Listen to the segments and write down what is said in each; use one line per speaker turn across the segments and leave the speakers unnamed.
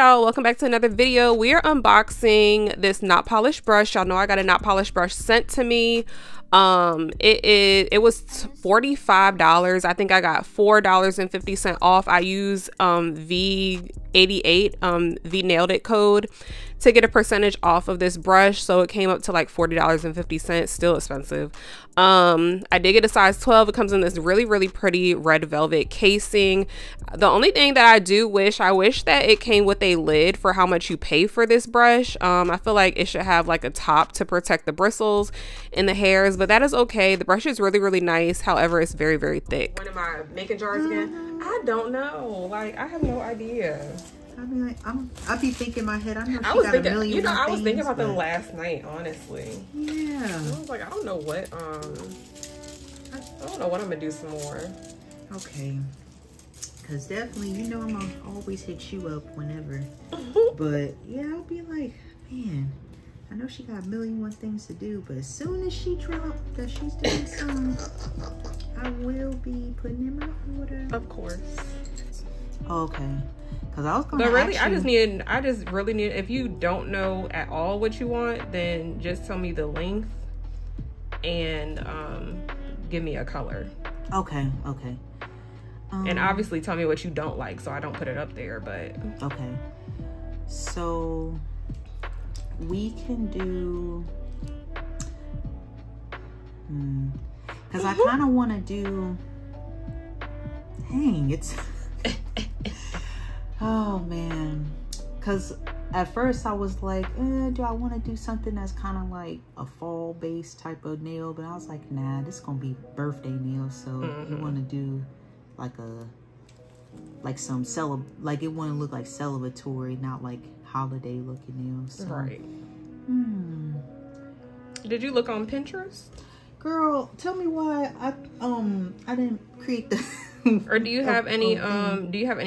y'all, welcome back to another video. We are unboxing this not polished brush. Y'all know I got a not polished brush sent to me. It was $45. I think I got $4.50 off. I use V88 V nailed it code to get a percentage off of this brush, so it came up to like $40.50. Still expensive. I did get a size 12. It comes in this really pretty red velvet casing. The only thing that I wish that it came with a lid for how much you pay for this brush. I feel like it should have like a top to protect the bristles and the hairs, but that is okay. The brush is really nice. However, it's very thick. When am I making jars again? I don't know. Like, I have no idea.
I mean, like, I be thinking in my head, I know
I was thinking about them last night, honestly.
Yeah.
I was like, I don't know what I'm gonna do some more.
Okay. Cause definitely, you know, I'm gonna always hit you up whenever. But yeah, I'll be like, man, I know she got a million one things to do, but as soon as she drops that she's doing some, I will be putting in my order.
Of course.
Okay. Cause I was gonna
but really, I just really need, if you don't know at all what you want, then just tell me the length and give me a color.
Okay.
And obviously tell me what you don't like so I don't put it up there, but
okay. So we can do because I kind of want to do, dang, it's oh man, because at first I was like, do I want to do something that's kind of like a fall based type of nail, but I was like, nah, this is gonna be birthday nail, so you want to do like some like it want to look like celebratory, not like holiday looking nails. So.
Right. Did you look on Pinterest?
Girl, tell me why I didn't create the
or do you have any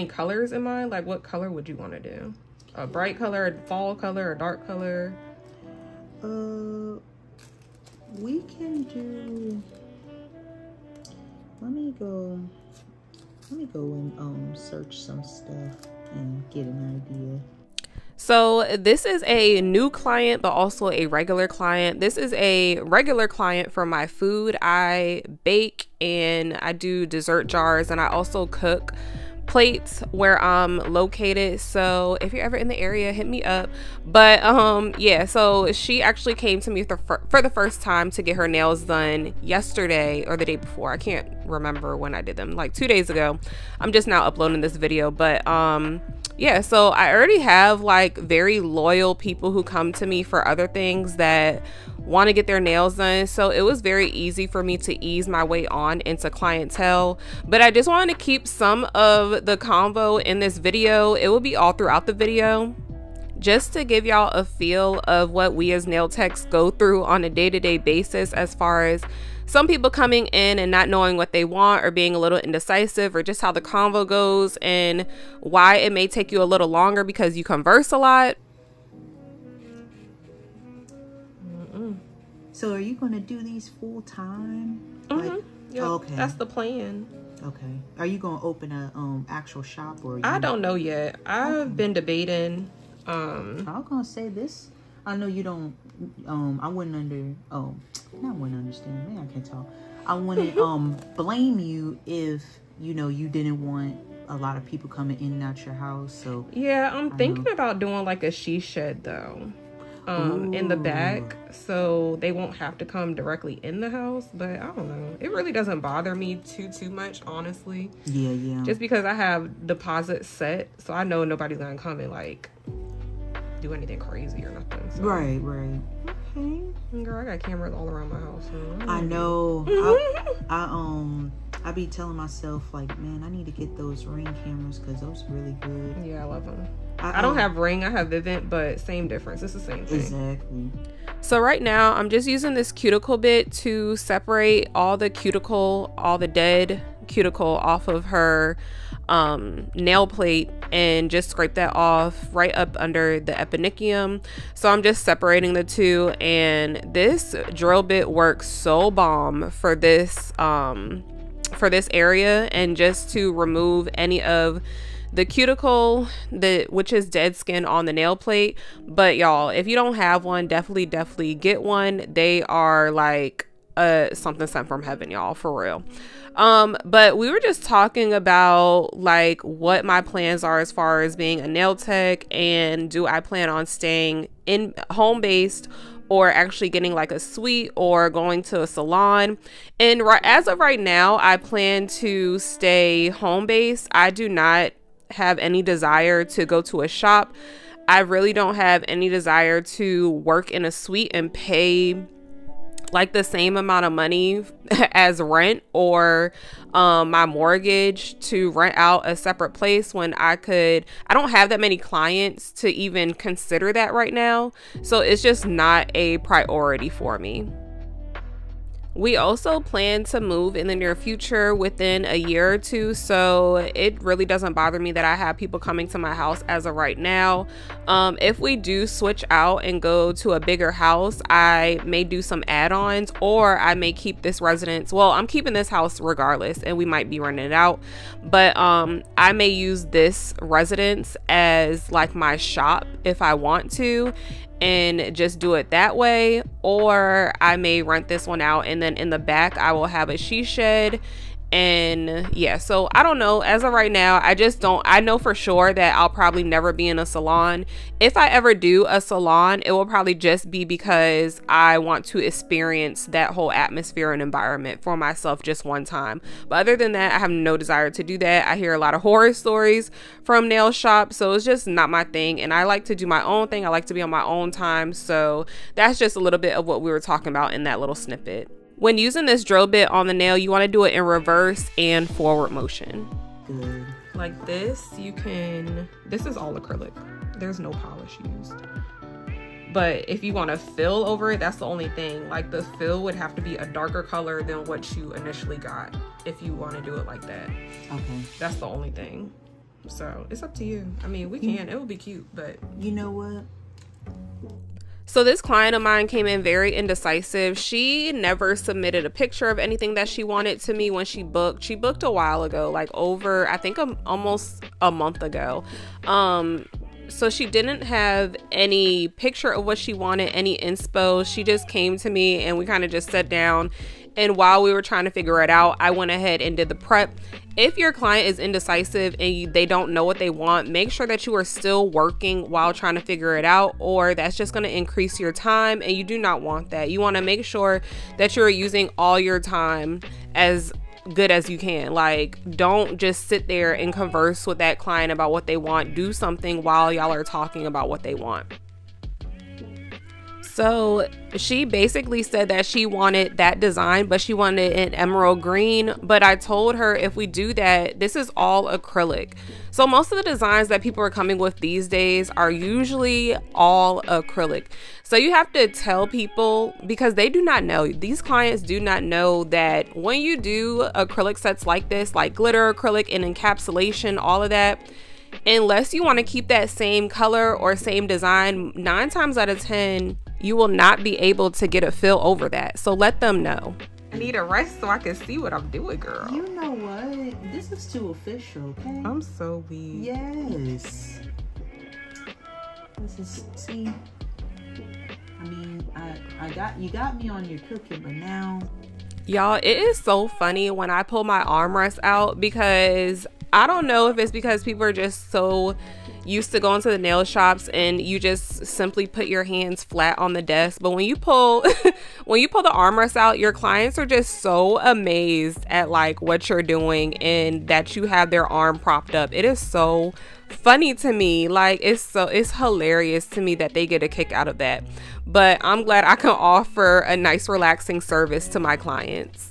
colors in mind? Like, what color would you want to do? A bright color, a fall color, a dark color?
We can do, let me go and search some stuff and get an idea.
So this is a new client, but also a regular client. This is a regular client for my food. I bake and I do dessert jars, and I also cook plates where I'm located. So if you're ever in the area, hit me up. But yeah, so she actually came to me for the first time to get her nails done yesterday or the day before. I can't remember when I did them, like 2 days ago. I'm just now uploading this video, but yeah, so I already have like very loyal people who come to me for other things that want to get their nails done. So it was very easy for me to ease my way on into clientele. But I just wanted to keep some of the convo in this video. It will be all throughout the video, just to give y'all a feel of what we as nail techs go through on a day-to-day basis, as far as some people coming in and not knowing what they want, or being a little indecisive, or just how the convo goes and why it may take you a little longer because you converse a lot.
So are you going to do these full time? Like,
yep, okay, that's the plan.
Okay. Are you going to open a actual shop, or
I don't know yet. I've been debating.
I was going to say this. I know you don't, I wouldn't understand. Man, I can't talk. I wouldn't blame you if, you know, you didn't want a lot of people coming in and out your house. So
yeah, I'm thinking about doing like a she shed though, in the back, so they won't have to come directly in the house. But I don't know, it really doesn't bother me too much, honestly.
Yeah. Just
because I have deposits set, so I know nobody's gonna come and like do anything crazy or nothing. So.
Right. Okay.
Girl, I got cameras all around my house. So
I know. I be telling myself, like, man, I need to get those Ring cameras because those are really good.
Yeah, I love them. I don't have Ring, I have Vivint, but same difference. It's the same thing.
Exactly.
So right now, I'm just using this cuticle bit to separate all the dead cuticle off of her nail plate, and just scrape that off right up under the eponychium. So I'm just separating the two, and this drill bit works so bomb for this area, and just to remove any of the cuticle, which is dead skin on the nail plate. But y'all, if you don't have one, definitely get one. They are like something sent from heaven, y'all, for real. But we were just talking about like what my plans are as far as being a nail tech, and do I plan on staying in home based or actually getting like a suite or going to a salon. And as of right now, I plan to stay home based. I do not have any desire to go to a shop. I really don't have any desire to work in a suite and pay like the same amount of money as rent or my mortgage to rent out a separate place when I don't have that many clients to even consider that right now. So it's just not a priority for me. We also plan to move in the near future within a year or two, so it really doesn't bother me that I have people coming to my house as of right now. If we do switch out and go to a bigger house, I may do some add-ons, or I may keep this residence. Well, I'm keeping this house regardless, and we might be renting it out, but I may use this residence as like my shop if I want to, and just do it that way. Or I may rent this one out, and then in the back I will have a she shed. And yeah, so I don't know, as of right now, I know for sure that I'll probably never be in a salon. If I ever do a salon, it will probably just be because I want to experience that whole atmosphere and environment for myself just one time. But other than that, I have no desire to do that. I hear a lot of horror stories from nail shops, so it's just not my thing, and I like to do my own thing. I like to be on my own time. So that's just a little bit of what we were talking about in that little snippet. When using this drill bit on the nail, you want to do it in reverse and forward motion.
Good.
Like this, this is all acrylic. There's no polish used. But if you want to fill over it, that's the only thing. Like the fill would have to be a darker color than what you initially got if you want to do it like that. Okay. That's the only thing. So it's up to you. I mean, we can. It would be cute, but...
You know what?
So this client of mine came in very indecisive. She never submitted a picture of anything that she wanted to me when she booked. She booked a while ago, like over, I think almost a month ago. So she didn't have any picture of what she wanted, any inspo. She just came to me and we kind of just sat down. And while we were trying to figure it out, I went ahead and did the prep. If your client is indecisive and they don't know what they want, make sure that you are still working while trying to figure it out, or that's just going to increase your time, and you do not want that. You want to make sure that you're using all your time as good as you can. Like, don't just sit there and converse with that client about what they want. Do something while y'all are talking about what they want. So she basically said that she wanted that design, but she wanted an emerald green. But I told her, if we do that, this is all acrylic. So most of the designs that people are coming with these days are usually all acrylic. So you have to tell people, because they do not know, these clients do not know that when you do acrylic sets like this, like glitter acrylic and encapsulation, all of that, unless you want to keep that same color or same design, 9 times out of 10, you will not be able to get a fill over that. So let them know. I need a rest so I can see what I'm doing, girl.
You know what? This is too official, okay?
I'm so weak.
Yes. This is, see, I mean, you got me on your cooking, but now.
Y'all, it is so funny when I pull my armrest out, because I don't know if it's because people are just so used to going to the nail shops and you just simply put your hands flat on the desk, but when you pull the armrest out, your clients are just so amazed at like what you're doing and that you have their arm propped up. It is so funny to me. Like, it's hilarious to me that they get a kick out of that. But I'm glad I can offer a nice relaxing service to my clients.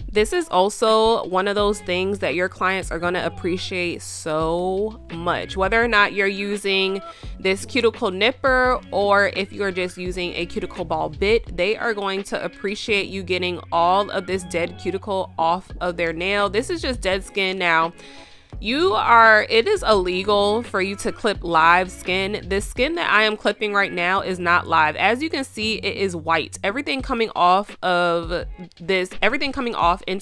This is also one of those things that your clients are going to appreciate so much, whether or not you're using this cuticle nipper or if you're just using a cuticle ball bit. They are going to appreciate you getting all of this dead cuticle off of their nail. This is just dead skin. Now, It is illegal for you to clip live skin. The skin that I am clipping right now is not live. As you can see, it is white. Everything coming off into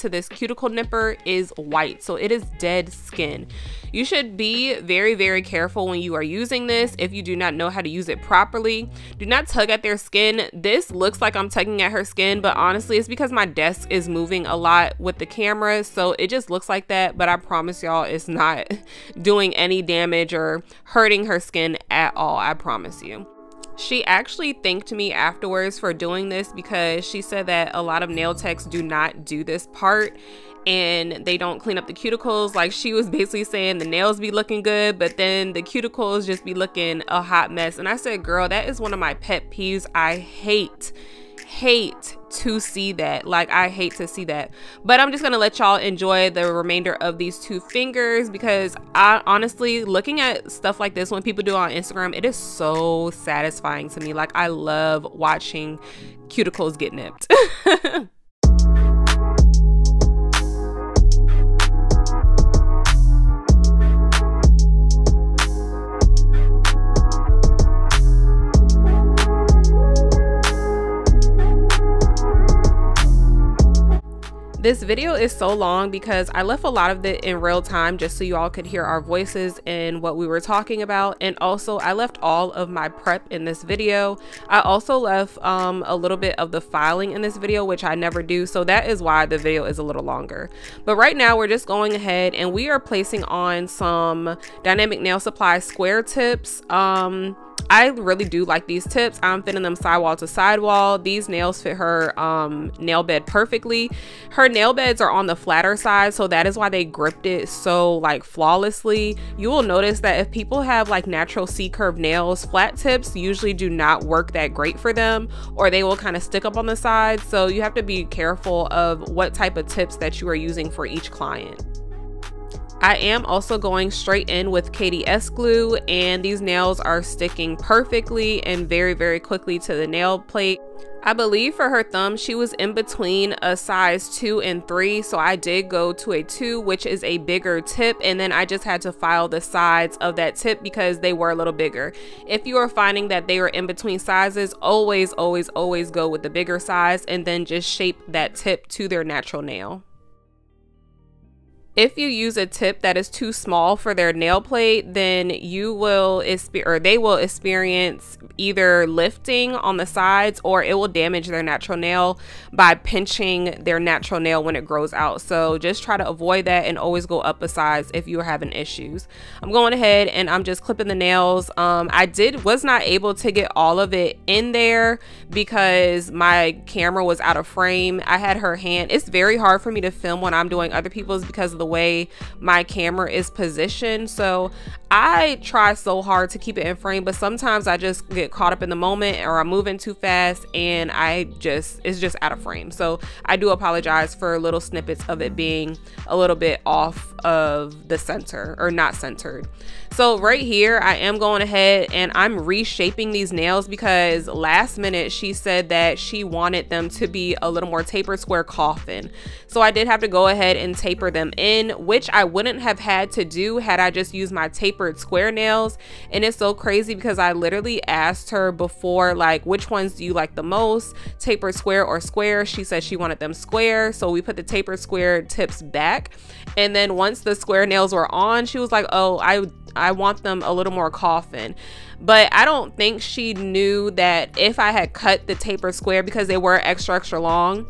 this cuticle nipper is white. So it is dead skin. You should be very, very careful when you are using this. If you do not know how to use it properly, do not tug at their skin. This looks like I'm tugging at her skin, but honestly, it's because my desk is moving a lot with the camera. So it just looks like that, but I promise y'all it's not doing any damage or hurting her skin at all. I promise you. She actually thanked me afterwards for doing this because she said that a lot of nail techs do not do this part and they don't clean up the cuticles. Like, she was basically saying the nails be looking good, but then the cuticles just be looking a hot mess. And I said, girl, that is one of my pet peeves. I hate to see that. Like, I hate to see that. But I'm just gonna let y'all enjoy the remainder of these 2 fingers because I honestly, looking at stuff like this when people do it on Instagram, it is so satisfying to me. Like, I love watching cuticles get nipped. This video is so long because I left a lot of it in real time just so you all could hear our voices and what we were talking about. And also I left all of my prep in this video. I also left a little bit of the filing in this video, which I never do. So that is why the video is a little longer. But right now we're just going ahead and we are placing on some Dynamic Nail Supply square tips. I really do like these tips. I'm fitting them sidewall to sidewall. These nails fit her nail bed perfectly. Her nail beds are on the flatter side, so that is why they gripped it so like flawlessly. You will notice that if people have like natural C-curve nails, flat tips usually do not work that great for them, or they will kind of stick up on the side. So you have to be careful of what type of tips that you are using for each client. I am also going straight in with KDS glue, and these nails are sticking perfectly and very, very quickly to the nail plate. I believe for her thumb, she was in between a size 2 and 3, so I did go to a 2, which is a bigger tip, and then I just had to file the sides of that tip because they were a little bigger. If you are finding that they are in between sizes, always go with the bigger size and then just shape that tip to their natural nail. If you use a tip that is too small for their nail plate, then you will they will experience either lifting on the sides, or it will damage their natural nail by pinching their natural nail when it grows out. So just try to avoid that and always go up a size if you are having issues. I'm going ahead and I'm just clipping the nails. I was not able to get all of it in there because my camera was out of frame. I had her hand. It's very hard for me to film when I'm doing other people's because of the way my camera is positioned. So I try so hard to keep it in frame, but sometimes I just get caught up in the moment, or I'm moving too fast and it's just out of frame. So I do apologize for little snippets of it being a little bit off of the center or not centered. So right here, I am going ahead and I'm reshaping these nails because last minute she said that she wanted them to be a little more tapered square coffin. So I did have to go ahead and taper them in, which I wouldn't have had to do had I just used my tapered square nails. And it's so crazy because I literally asked her before, like, which ones do you like the most, tapered square or square? She said she wanted them square. So we put the tapered square tips back. And then once the square nails were on, she was like, oh, I want them a little more coffin. But I don't think she knew that if I had cut the tapered square, because they were extra long,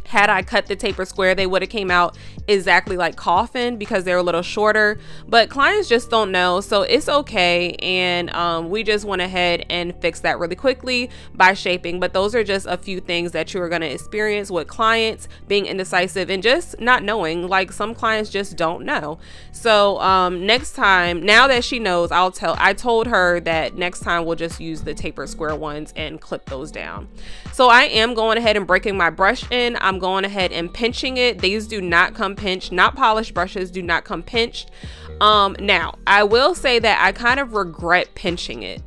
had I cut the taper square, they would have came out exactly like coffin because they're a little shorter. But clients just don't know, so it's okay. And we just went ahead and fixed that really quickly by shaping. But those are just a few things that you are going to experience with clients being indecisive and just not knowing. Like, some clients just don't know. So next time, now that she knows, I told her that next time we'll just use the taper square ones and clip those down. So I am going ahead and breaking my brush in. I'm going ahead and pinching it. These do not come pinched. Not polished brushes do not come pinched. Now I will say that I kind of regret pinching it.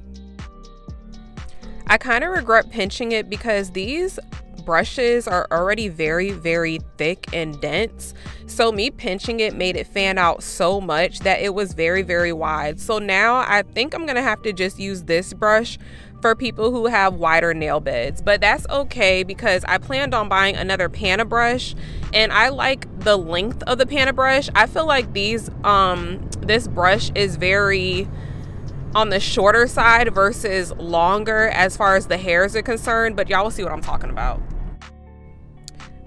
Because these brushes are already very thick and dense, so me pinching it made it fan out so much that it was very wide. So now I think I'm gonna have to just use this brush for people who have wider nail beds, but that's okay because I planned on buying another panna brush, and I like the length of the panna brush. I feel like this brush is very on the shorter side versus longer as far as the hairs are concerned, but y'all will see what I'm talking about.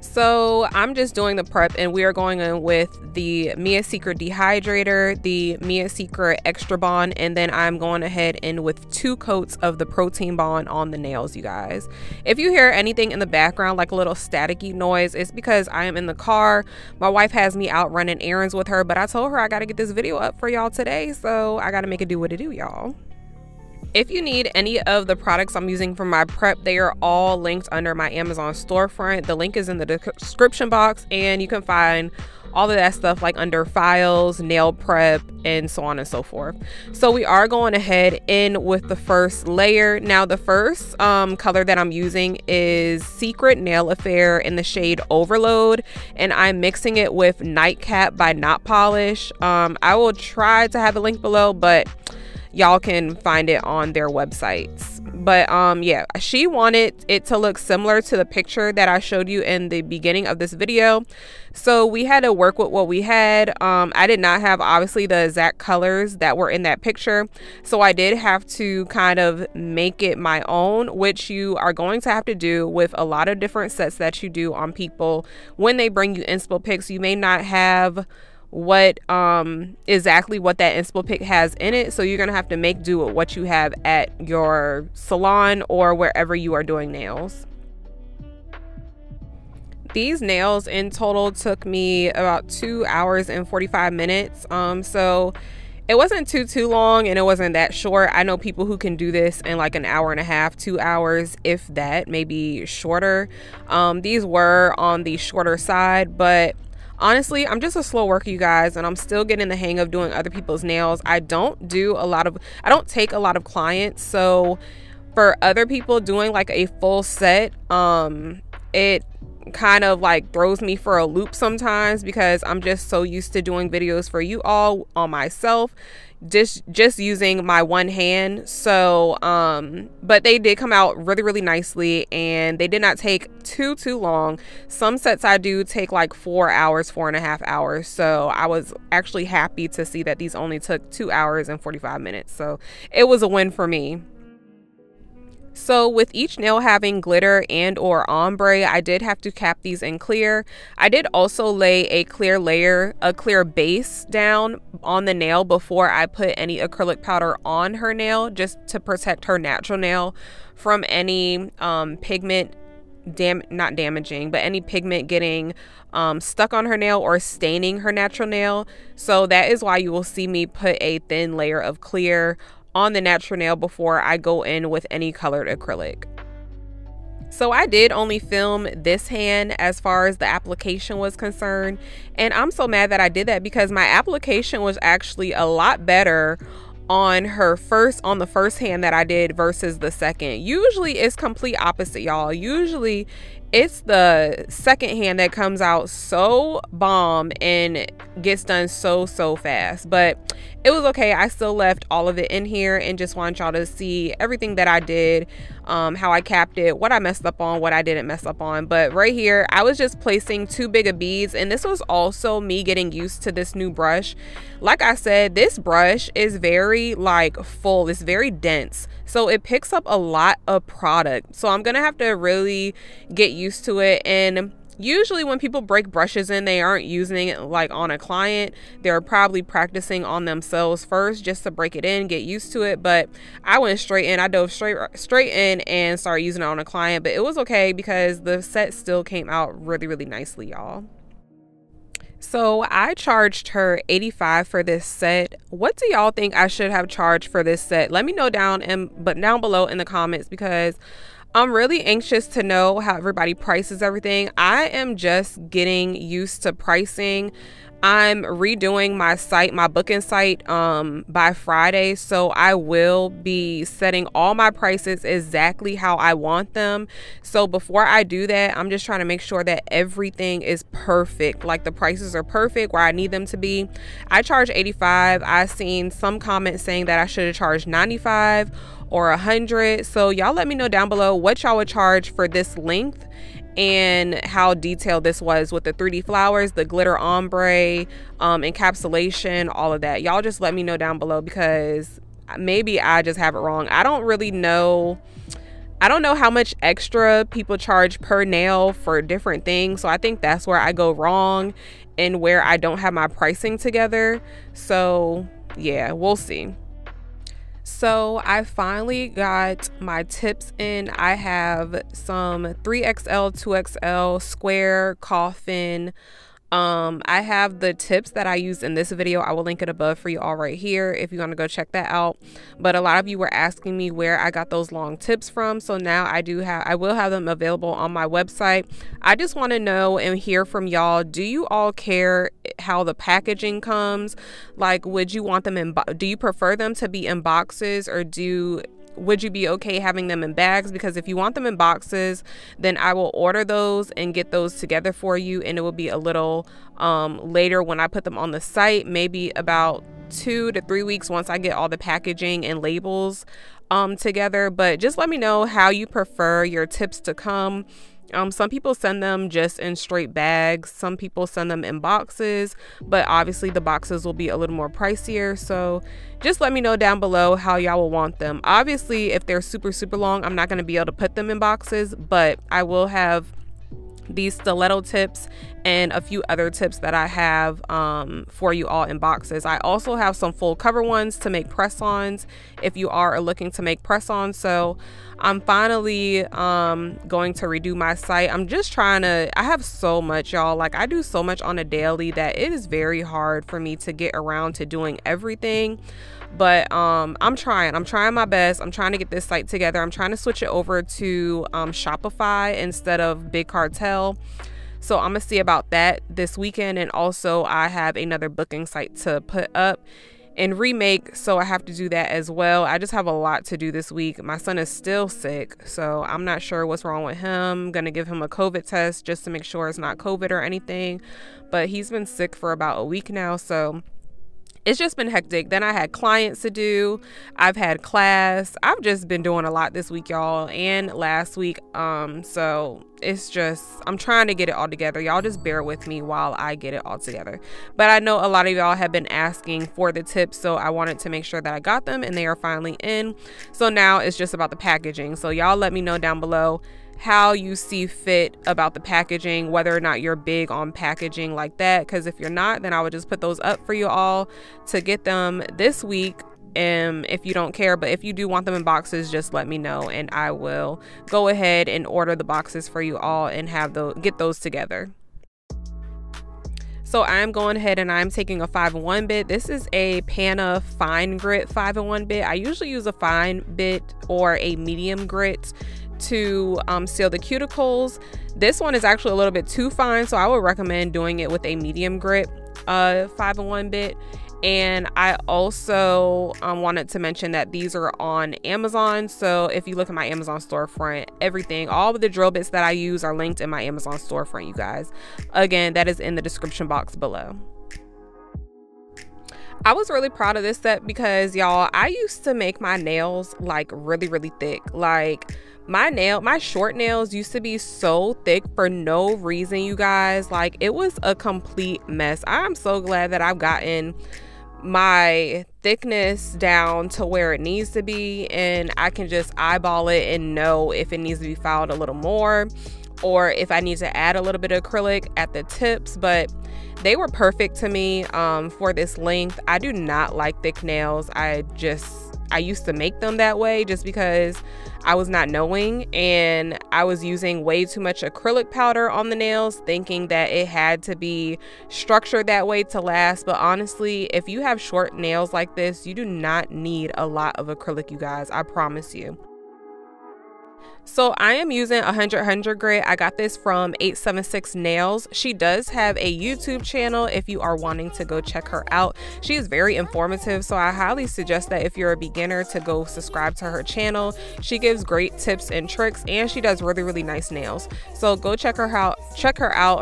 So I'm just doing the prep, and we are going in with the Mia Secret Dehydrator, the Mia Secret Extra Bond, and then I'm going ahead and with 2 coats of the Protein Bond on the nails, you guys. If you hear anything in the background like a little staticky noise, it's because I am in the car. My wife has me out running errands with her, but I told her I got to get this video up for y'all today, so I got to make it do what it do, y'all. If you need any of the products I'm using for my prep, they are all linked under my Amazon storefront. The link is in the description box, and you can find all of that stuff like under files, nail prep, and so on and so forth. So we are going ahead in with the first layer. Now the first color that I'm using is Secret Nail Affair in the shade Overload, and I'm mixing it with Nightcap by Knot Polish. I will try to have a link below, but y'all can find it on their websites. But yeah, she wanted it to look similar to the picture that I showed you in the beginning of this video, so we had to work with what we had. I did not have obviously the exact colors that were in that picture, so I did have to kind of make it my own, which you are going to have to do with a lot of different sets that you do on people when they bring you inspo pics. You may not have what exactly what that inspo pic has in it, so you're gonna have to make do with what you have at your salon or wherever you are doing nails. These nails in total took me about 2 hours and 45 minutes, so it wasn't too long, and it wasn't that short. I know people who can do this in like an hour and a half, 2 hours, if that, maybe shorter. These were on the shorter side, but honestly, I'm just a slow worker, you guys, and I'm still getting the hang of doing other people's nails. I don't take a lot of clients, so for other people doing like a full set, it kind of like throws me for a loop sometimes because I'm just so used to doing videos for you all on myself, just using my one hand. So but they did come out really nicely, and they did not take too long. Some sets I do take like 4 hours, 4.5 hours, so I was actually happy to see that these only took 2 hours and 45 minutes, so it was a win for me. So with each nail having glitter and or ombre, I did have to cap these in clear. I did also lay a clear layer, a clear base down on the nail before I put any acrylic powder on her nail, just to protect her natural nail from any pigment not damaging, but any pigment getting stuck on her nail or staining her natural nail. So that is why you will see me put a thin layer of clear on the natural nail before I go in with any colored acrylic. So I did only film this hand as far as the application was concerned, and I'm so mad that I did that because my application was actually a lot better on the first hand that I did versus the second. Usually it's complete opposite, y'all. Usually it's the second hand that comes out so bomb and gets done so fast, but it was okay. I still left all of it in here and just want y'all to see everything that I did, how I capped it, what I messed up on, what I didn't mess up on. But right here I was just placing too big of beads, and this was also me getting used to this new brush. Like I said, this brush is very like full, it's very dense, so it picks up a lot of product, so I'm gonna have to really get used to it. And usually when people break brushes in, they aren't using it like on a client, they're probably practicing on themselves first just to break it in, get used to it. But I went straight in, I dove straight in and started using it on a client, but it was okay because the set still came out really nicely, y'all. So I charged her $85 for this set. What do y'all think I should have charged for this set? Let me know down below in the comments, because I'm really anxious to know how everybody prices everything. I am just getting used to pricing. I'm redoing my site, my booking site, by Friday. So I will be setting all my prices exactly how I want them. So before I do that, I'm just trying to make sure that everything is perfect. Like the prices are perfect where I need them to be. I charge $85. I seen some comments saying that I should have charged $95 or $100. So y'all let me know down below what y'all would charge for this length and how detailed this was with the 3D flowers, the glitter ombre, encapsulation, all of that. Y'all just let me know down below, because maybe I just have it wrong. I don't really know. I don't know how much extra people charge per nail for different things. So I think that's where I go wrong and where I don't have my pricing together. So yeah, we'll see. So I finally got my tips in. I have some 3XL, 2XL, square, coffin. I have the tips that I used in this video. I will link it above for you all right here if you want to go check that out. But a lot of you were asking me where I got those long tips from. So now I will have them available on my website. I just want to know and hear from y'all. Do you all care how the packaging comes? Like, would you want them do you prefer them to be in boxes, or would you be okay having them in bags? Because if you want them in boxes, then I will order those and get those together for you, and it will be a little later when I put them on the site, maybe about 2 to 3 weeks once I get all the packaging and labels together. But just let me know how you prefer your tips to come. Some people send them just in straight bags. Some people send them in boxes, but obviously the boxes will be a little more pricier. So just let me know down below how y'all will want them. Obviously, if they're super long, I'm not going to be able to put them in boxes, but I will have these stiletto tips and a few other tips that I have for you all in boxes. I also have some full cover ones to make press-ons if you are looking to make press-ons. So I'm finally going to redo my site. I'm just trying to, I have so much, y'all. Like, I do so much on a daily that it is very hard for me to get around to doing everything. But I'm trying my best. I'm trying to get this site together. I'm trying to switch it over to Shopify instead of Big Cartel. So I'm gonna see about that this weekend. And also I have another booking site to put up and remake, so I have to do that as well. I just have a lot to do this week. My son is still sick, so I'm not sure what's wrong with him. I'm gonna give him a COVID test just to make sure it's not COVID or anything, but he's been sick for about a week now, so it's just been hectic. Then I had clients to do. I've had class. I've just been doing a lot this week, y'all, and last week. So it's just, I'm trying to get it all together. Y'all just bear with me while I get it all together. But I know a lot of y'all have been asking for the tips, so I wanted to make sure that I got them, and they are finally in. So now it's just about the packaging. So y'all let me know down below how you see fit about the packaging, whether or not you're big on packaging like that, because if you're not, then I would just put those up for you all to get them this week, if you don't care. But if you do want them in boxes, just let me know, and I will go ahead and order the boxes for you all and get those together. So I'm going ahead and I'm taking a 5-in-1 bit. This is a Pana fine grit 5-in-1 bit. I usually use a fine bit or a medium grit to seal the cuticles. This one is actually a little bit too fine, so I would recommend doing it with a medium grit 5-in-1 bit. And I also wanted to mention that these are on Amazon. So if you look at my Amazon storefront, all of the drill bits that I use are linked in my Amazon storefront, you guys. Again, that is in the description box below. I was really proud of this set because, y'all, I used to make my nails like really thick. Like, my short nails used to be so thick for no reason, you guys. Like, it was a complete mess. I'm so glad that I've gotten my thickness down to where it needs to be, and I can just eyeball it and know if it needs to be filed a little more or if I need to add a little bit of acrylic at the tips. But they were perfect to me for this length. I do not like thick nails. I used to make them that way just because I was not knowing, and I was using way too much acrylic powder on the nails, thinking that it had to be structured that way to last. But honestly, if you have short nails like this, you do not need a lot of acrylic, you guys. I promise you. So I am using 100 grit. I got this from 876 Nails. She does have a YouTube channel if you are wanting to go check her out. She is very informative, so I highly suggest that if you're a beginner to go subscribe to her channel. She gives great tips and tricks, and she does really nice nails. So go check her out.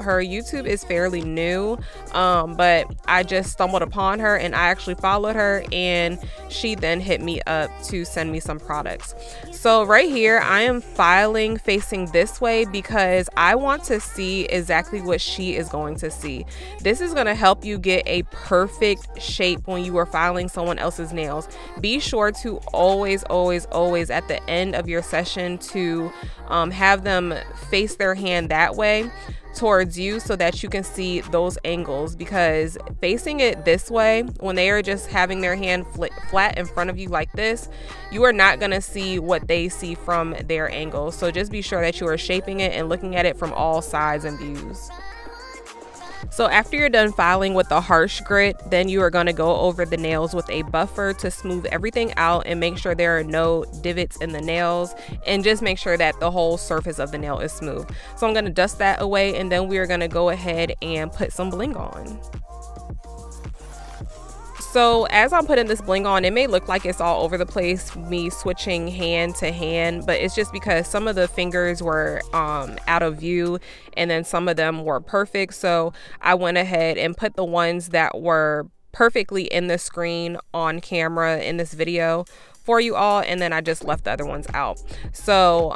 Her YouTube is fairly new, but I just stumbled upon her and I actually followed her, and she then hit me up to send me some products. So right here I am filing facing this way because I want to see exactly what she is going to see. This is going to help you get a perfect shape when you are filing someone else's nails. Be sure to always at the end of your session to have them face their hand that way towards you so that you can see those angles, because facing it this way when they are just having their hand flat in front of you like this, you are not going to see what they see from their angle. So just be sure that you are shaping it and looking at it from all sides and views. So after you're done filing with the harsh grit, then you are going to go over the nails with a buffer to smooth everything out and make sure there are no divots in the nails, and just make sure that the whole surface of the nail is smooth. So I'm going to dust that away, and then we are going to go ahead and put some bling on. So as I'm putting this bling on, it may look like it's all over the place, me switching hand to hand, but it's just because some of the fingers were out of view and then some of them were perfect. So I went ahead and put the ones that were perfectly in the screen on camera in this video for you all, and then I just left the other ones out. So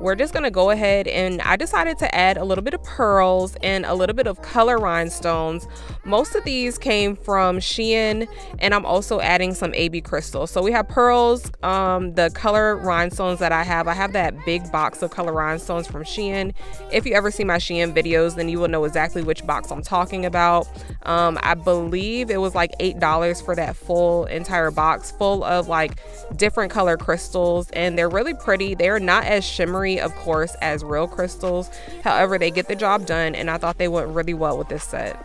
we're just gonna go ahead, and I decided to add a little bit of pearls and a little bit of color rhinestones. Most of these came from Shein, and I'm also adding some AB crystals. So we have pearls, the color rhinestones that I have that big box of color rhinestones from Shein. If you ever see my Shein videos, then you will know exactly which box I'm talking about. I believe it was like $8 for that full entire box full of like different color crystals, and they're really pretty. They're not as shimmery, of course, as real crystals. However, they get the job done, and I thought they went really well with this set.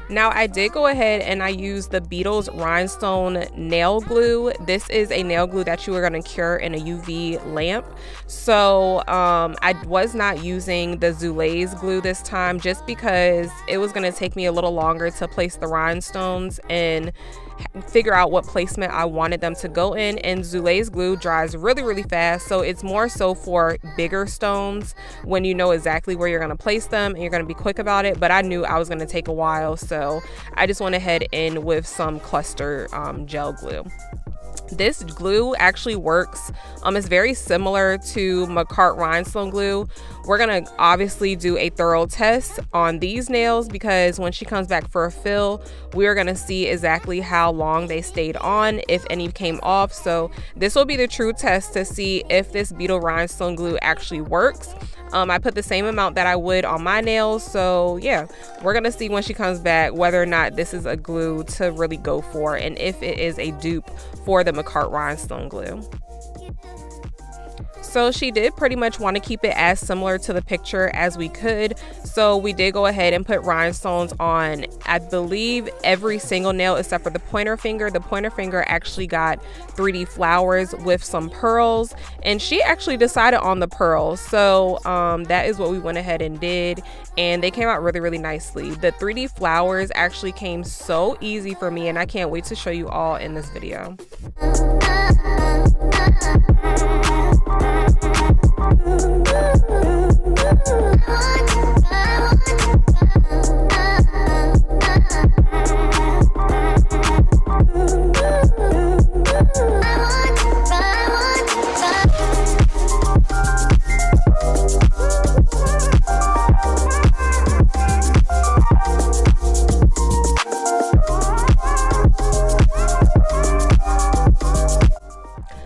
Now I did go ahead and I used the Beetles Rhinestone Nail Glue. This is a nail glue that you are going to cure in a UV lamp. So I was not using the Zulays glue this time just because it was going to take me a little longer to place the rhinestones and figure out what placement I wanted them to go in, and Zulays glue dries really fast, so it's more so for bigger stones when you know exactly where you're going to place them and you're going to be quick about it. But I knew I was going to take a while, so I just went ahead in with some cluster gel glue. This glue actually works. It's very similar to Macart rhinestone glue. We're gonna obviously do a thorough test on these nails because when she comes back for a fill, we're gonna see exactly how long they stayed on, if any came off. So this will be the true test to see if this Beetle rhinestone glue actually works. I put the same amount that I would on my nails, so yeah, we're gonna see when she comes back whether or not this is a glue to really go for, and if it is a dupe for the Macart rhinestone glue. So she did pretty much want to keep it as similar to the picture as we could. So we did go ahead and put rhinestones on, I believe, every single nail except for the pointer finger. The pointer finger actually got 3D flowers with some pearls, and she actually decided on the pearls. So that is what we went ahead and did, and they came out really nicely. The 3D flowers actually came so easy for me, and I can't wait to show you all in this video.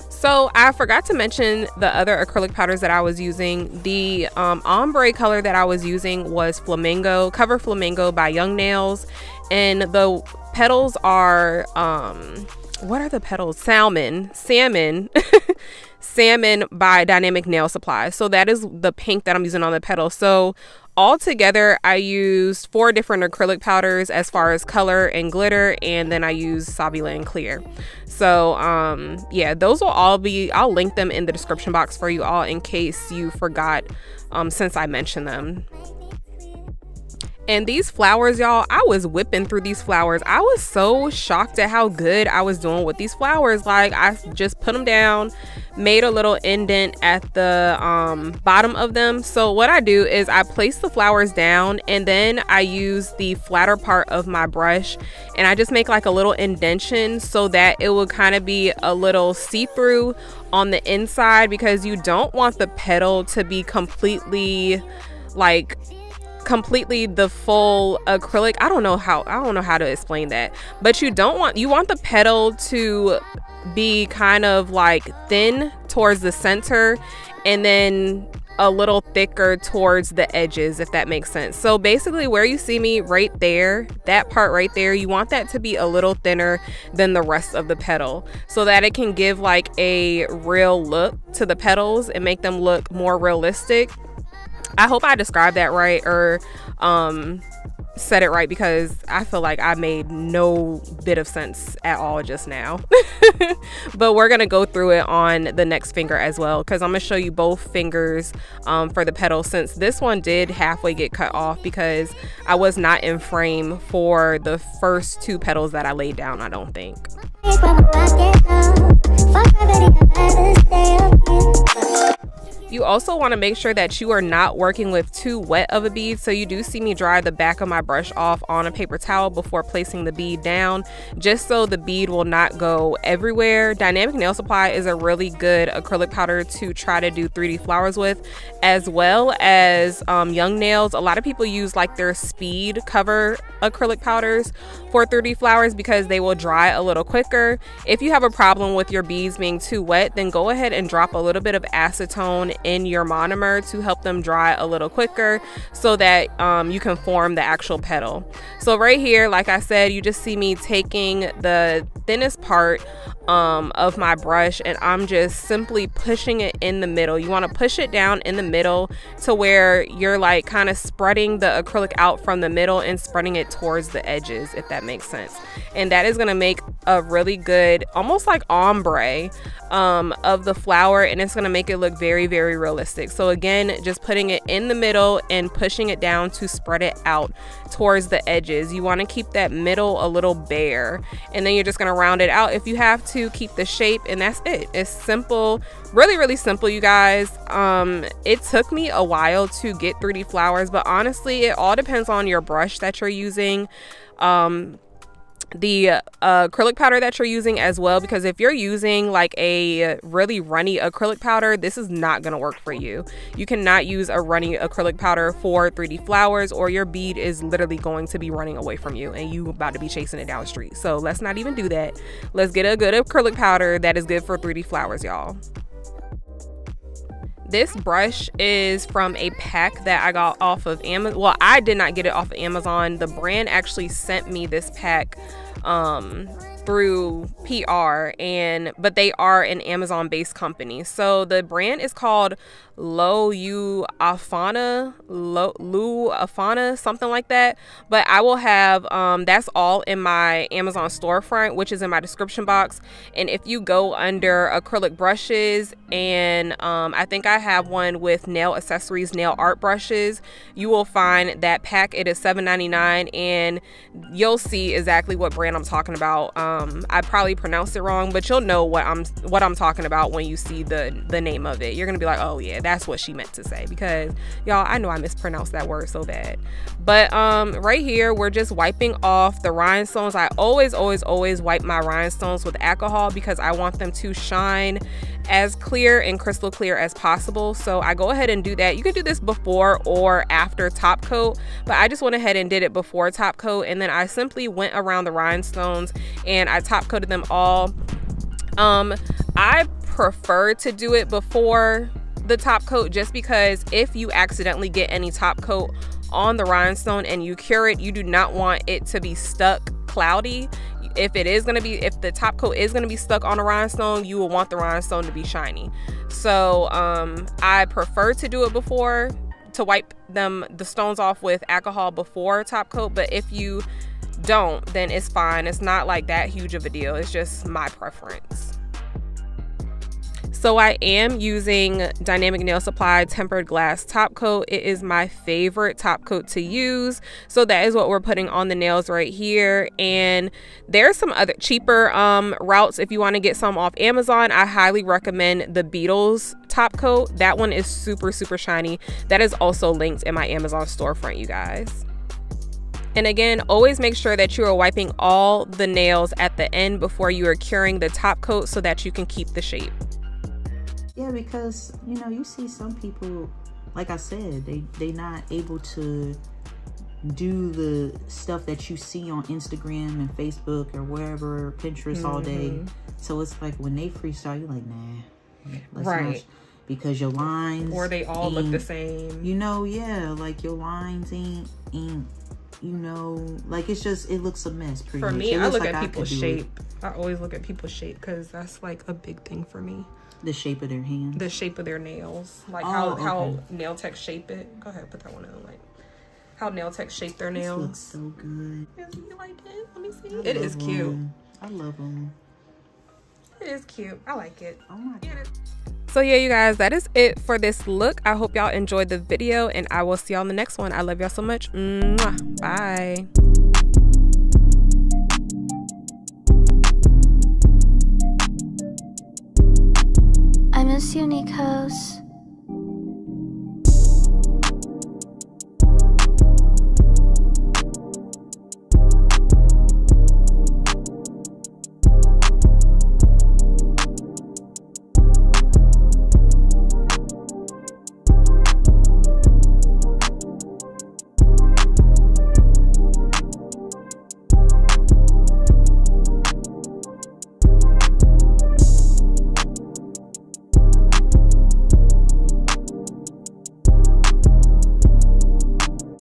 So I forgot to mention the other acrylic powders that I was using. The ombre color that I was using was Flamingo, Cover Flamingo by Young Nails, and the petals are what are the petals? Salmon Salmon by Dynamic Nail Supply. So that is the pink that I'm using on the petal. So Altogether, I used 4 different acrylic powders as far as color and glitter, and then I used Todds Ln clear. So yeah, those will all be, I'll link them in the description box for you all in case you forgot since I mentioned them. And these flowers, y'all, I was whipping through these flowers. I was so shocked at how good I was doing with these flowers. Like, I just put them down, made a little indent at the bottom of them. So what I do is I place the flowers down, and then I use the flatter part of my brush, and I just make like a little indentation so that it will kind of be a little see-through on the inside, because you don't want the petal to be completely the full acrylic. I don't know how to explain that, but you want the petal to be kind of like thin towards the center and then a little thicker towards the edges, if that makes sense. So basically, where you see me right there, that part right there, you want that to be a little thinner than the rest of the petal, so that it can give like a real look to the petals and make them look more realistic. I hope I described that right, or said it right, because I feel like I made no bit of sense at all just now. But we're gonna go through it on the next finger as well, because I'm gonna show you both fingers for the petal, since this one did halfway get cut off because I was not in frame for the first 2 petals that I laid down, I don't think. You also want to make sure that you are not working with too wet of a bead. So you do see me dry the back of my brush off on a paper towel before placing the bead down, just so the bead will not go everywhere. Dynamic Nail Supply is a really good acrylic powder to try to do 3D flowers with, as well as Young Nails. A lot of people use like their speed cover acrylic powders for 3D flowers because they will dry a little quicker. If you have a problem with your beads being too wet, then go ahead and drop a little bit of acetone in your monomer to help them dry a little quicker, so that you can form the actual petal. So right here, like I said, you just see me taking the thinnest part of my brush, and I'm just simply pushing it in the middle. You want to push it down in the middle to where you're like kind of spreading the acrylic out from the middle and spreading it towards the edges, if that makes sense. And that is going to make a really good, almost like ombre of the flower, and it's going to make it look very, very realistic. So again, just putting it in the middle and pushing it down to spread it out towards the edges. You want to keep that middle a little bare, and then you're just going to round it out if you have to, keep the shape, and that's it. It's simple, really, really simple, you guys. It took me a while to get 3D flowers, but honestly, it all depends on your brush that you're using, the acrylic powder that you're using as well, because if you're using like a really runny acrylic powder, this is not going to work for you. You cannot use a runny acrylic powder for 3D flowers, or your bead is literally going to be running away from you and you about to be chasing it down the street. So let's not even do that. Let's get a good acrylic powder that is good for 3D flowers, y'all. This brush is from a pack that I got off of Amazon. Well, I did not get it off of Amazon. The brand actually sent me this pack through PR, but they are an Amazon based company. So the brand is called Luafana, something like that. But I will have that's all in my Amazon storefront, which is in my description box. And if you go under acrylic brushes, and I think I have one with nail accessories, nail art brushes, you will find that pack. It is $7.99, and you'll see exactly what brand I'm talking about. I probably pronounced it wrong, but you'll know what I'm talking about when you see the name of it. You're gonna be like, oh yeah, that's what she meant to say, because y'all, I know I mispronounced that word so bad. But right here, we're just wiping off the rhinestones. I always wipe my rhinestones with alcohol because I want them to shine as clear and crystal clear as possible. So I go ahead and do that. You can do this before or after top coat, but I just went ahead and did it before top coat, and then I simply went around the rhinestones and I top coated them all. I prefer to do it before the top coat, just because if you accidentally get any top coat on the rhinestone and you cure it, you do not want it to be stuck cloudy. If the top coat is gonna be stuck on a rhinestone, you will want the rhinestone to be shiny. So I prefer to do it before to wipe the stones off with alcohol before top coat, but if you don't, then it's fine. It's not like that huge of a deal. It's just my preference. So I am using Dynamic Nail Supply tempered glass top coat. It is my favorite top coat to use. So that is what we're putting on the nails right here. And there's some other cheaper routes if you want to get some off Amazon. I highly recommend the Beetles top coat. That one is super, super shiny. That is also linked in my Amazon storefront, you guys. And again, always make sure that you are wiping all the nails at the end before you are curing the top coat so that you can keep the shape.
Yeah, because, you know, you see some people, like I said, they not able to do the stuff that you see on Instagram and Facebook or wherever, Pinterest all day. So it's like when they freestyle, you're like, nah.
Right.
Because your lines.
Or they all look the same.
You know, yeah, like your lines ain't, you know, like it's just, it looks a mess pretty much.
For me, I look at people's shape. I always look at people's shape because that's like a big thing for me.
The shape of their hands.
The shape of their nails. Like how nail tech shape it. Go ahead, put that one in. Like how nail tech shape their nails.
This looks so good.
Yes, you like it? Let me see. It is cute.
I love them.
It is cute. I like it.
Oh my God.
So yeah, you guys, that is it for this look. I hope y'all enjoyed the video and I will see y'all in the next one. I love y'all so much. Mwah. Bye.
I miss you, Nikos.